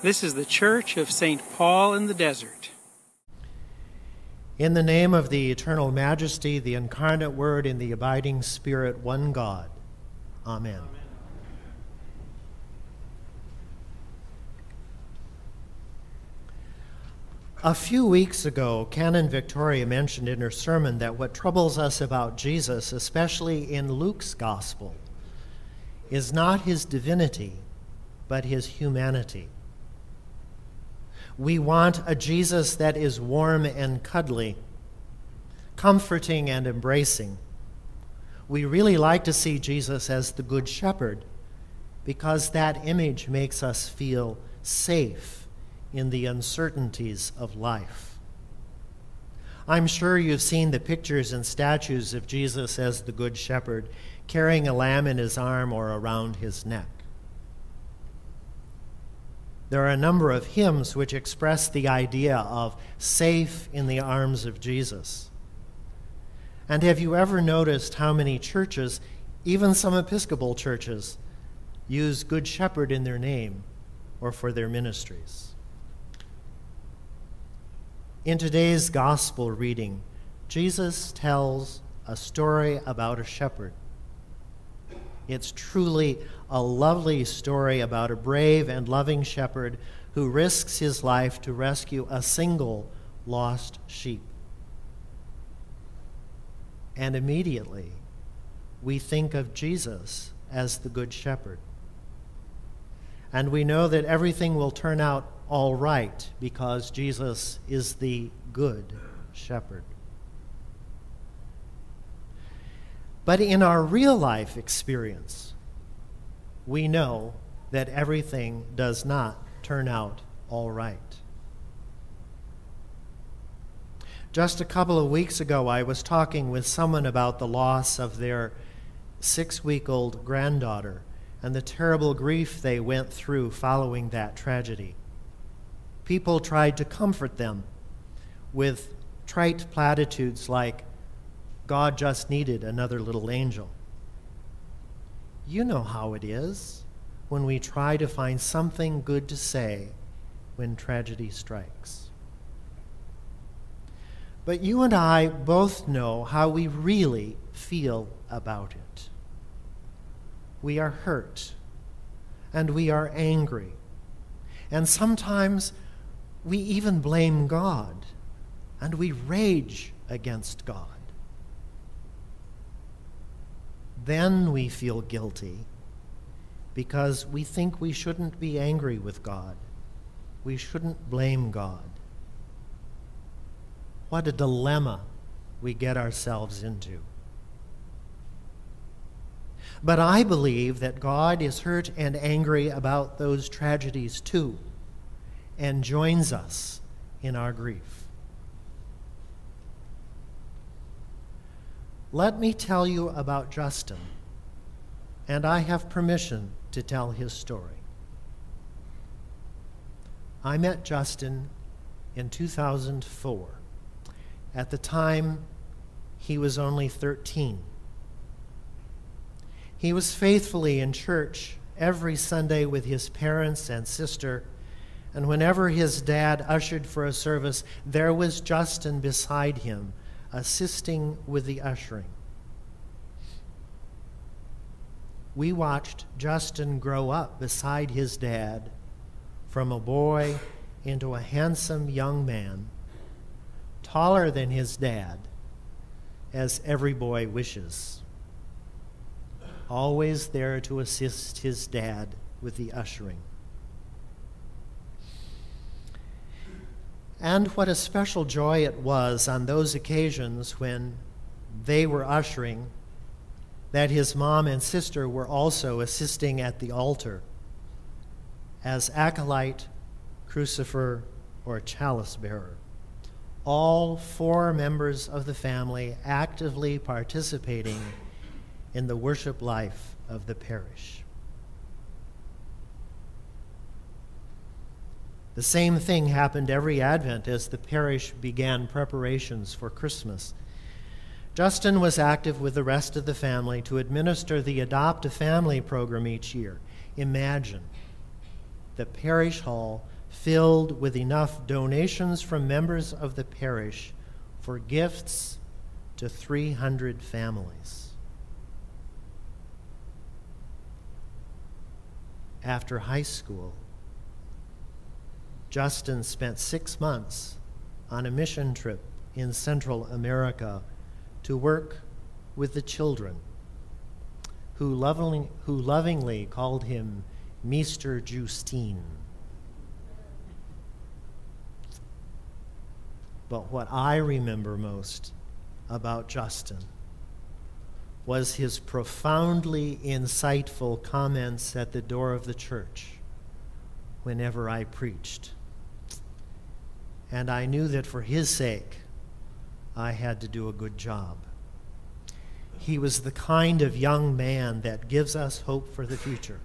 This is the Church of St. Paul in the Desert. In the name of the eternal majesty, the incarnate Word, and the abiding Spirit, one God. Amen. A few weeks ago, Canon Victoria mentioned in her sermon that what troubles us about Jesus, especially in Luke's Gospel, is not his divinity, but his humanity. We want a Jesus that is warm and cuddly, comforting and embracing. We really like to see Jesus as the Good Shepherd because that image makes us feel safe in the uncertainties of life. I'm sure you've seen the pictures and statues of Jesus as the Good Shepherd, carrying a lamb in his arm or around his neck. There are a number of hymns which express the idea of safe in the arms of Jesus. And have you ever noticed how many churches, even some Episcopal churches, use Good Shepherd in their name or for their ministries? In today's gospel reading, Jesus tells a story about a shepherd. It's truly a lovely story about a brave and loving shepherd who risks his life to rescue a single lost sheep. And immediately, we think of Jesus as the Good Shepherd. And we know that everything will turn out all right because Jesus is the Good Shepherd. But in our real life experience, we know that everything does not turn out all right. Just a couple of weeks ago, I was talking with someone about the loss of their 6-week-old granddaughter and the terrible grief they went through following that tragedy. People tried to comfort them with trite platitudes like, God just needed another little angel. You know how it is when we try to find something good to say when tragedy strikes. But you and I both know how we really feel about it. We are hurt, and we are angry, and sometimes we even blame God, and we rage against God. Then we feel guilty because we think we shouldn't be angry with God. We shouldn't blame God. What a dilemma we get ourselves into. But I believe that God is hurt and angry about those tragedies too, and joins us in our grief. Let me tell you about Justin, and I have permission to tell his story. I met Justin in 2004. At the time, he was only 13. He was faithfully in church every Sunday with his parents and sister, and whenever his dad ushered for a service, there was Justin beside him, assisting with the ushering. We watched Justin grow up beside his dad from a boy into a handsome young man, taller than his dad, as every boy wishes, always there to assist his dad with the ushering. And what a special joy it was on those occasions when they were ushering that his mom and sister were also assisting at the altar as acolyte, crucifer, or chalice bearer. All 4 members of the family actively participating in the worship life of the parish. The same thing happened every Advent as the parish began preparations for Christmas. Justin was active with the rest of the family to administer the Adopt a Family program each year. Imagine the parish hall filled with enough donations from members of the parish for gifts to 300 families. After high school, Justin spent 6 months on a mission trip in Central America to work with the children, who lovingly called him Mr. Justine. But what I remember most about Justin was his profoundly insightful comments at the door of the church whenever I preached. And I knew that for his sake, I had to do a good job. He was the kind of young man that gives us hope for the future.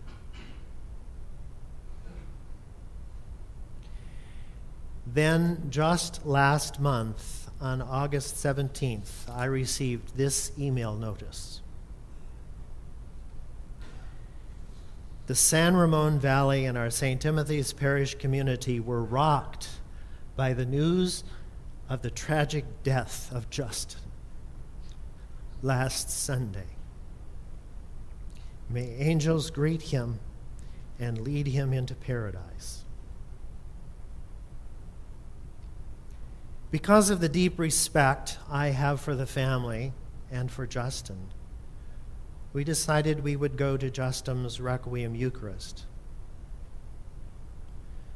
Then, just last month, on August 17th, I received this email notice. The San Ramon Valley and our St. Timothy's Parish community were rocked by the news of the tragic death of Justin last Sunday. May angels greet him and lead him into paradise. Because of the deep respect I have for the family and for Justin, we decided we would go to Justin's Requiem Eucharist.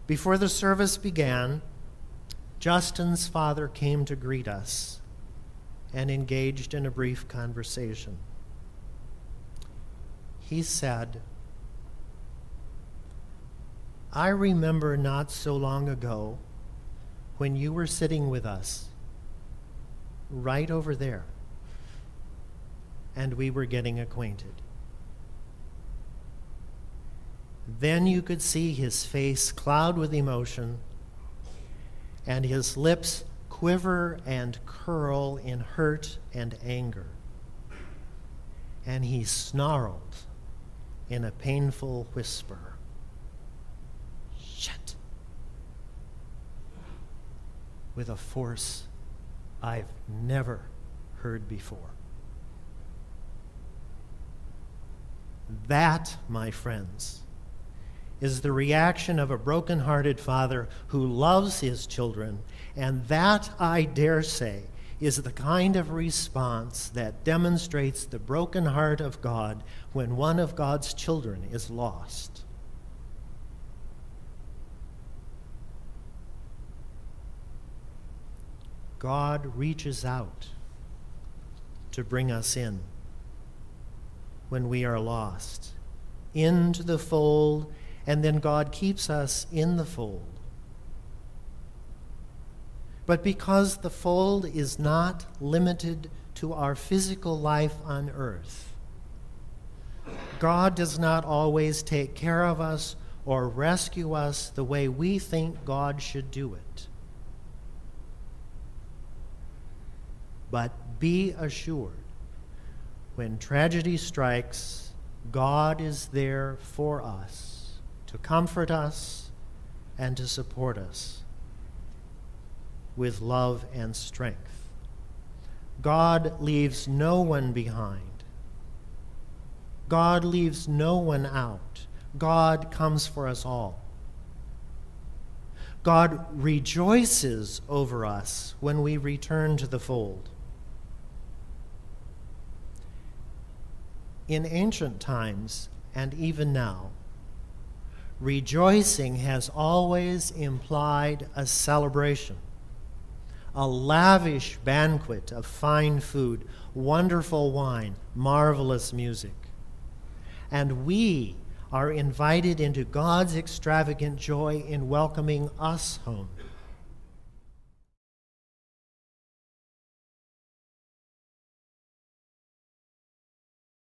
Before the service began, Justin's father came to greet us and engaged in a brief conversation. He said, "I remember not so long ago when you were sitting with us right over there, and we were getting acquainted. Then you could see his face cloud with emotion and his lips quiver and curl in hurt and anger. And he snarled in a painful whisper, 'Shit,' with a force I've never heard before. That, my friends, is the reaction of a broken-hearted father who loves his children, and that, I dare say, is the kind of response that demonstrates the broken heart of God when one of God's children is lost. God reaches out to bring us in when we are lost, into the fold, and then God keeps us in the fold. But because the fold is not limited to our physical life on earth, God does not always take care of us or rescue us the way we think God should do it. But be assured, when tragedy strikes, God is there for us, to comfort us and to support us with love and strength. God leaves no one behind. God leaves no one out. God comes for us all. God rejoices over us when we return to the fold. In ancient times, and even now, rejoicing has always implied a celebration, a lavish banquet of fine food, wonderful wine, marvelous music. And we are invited into God's extravagant joy in welcoming us home.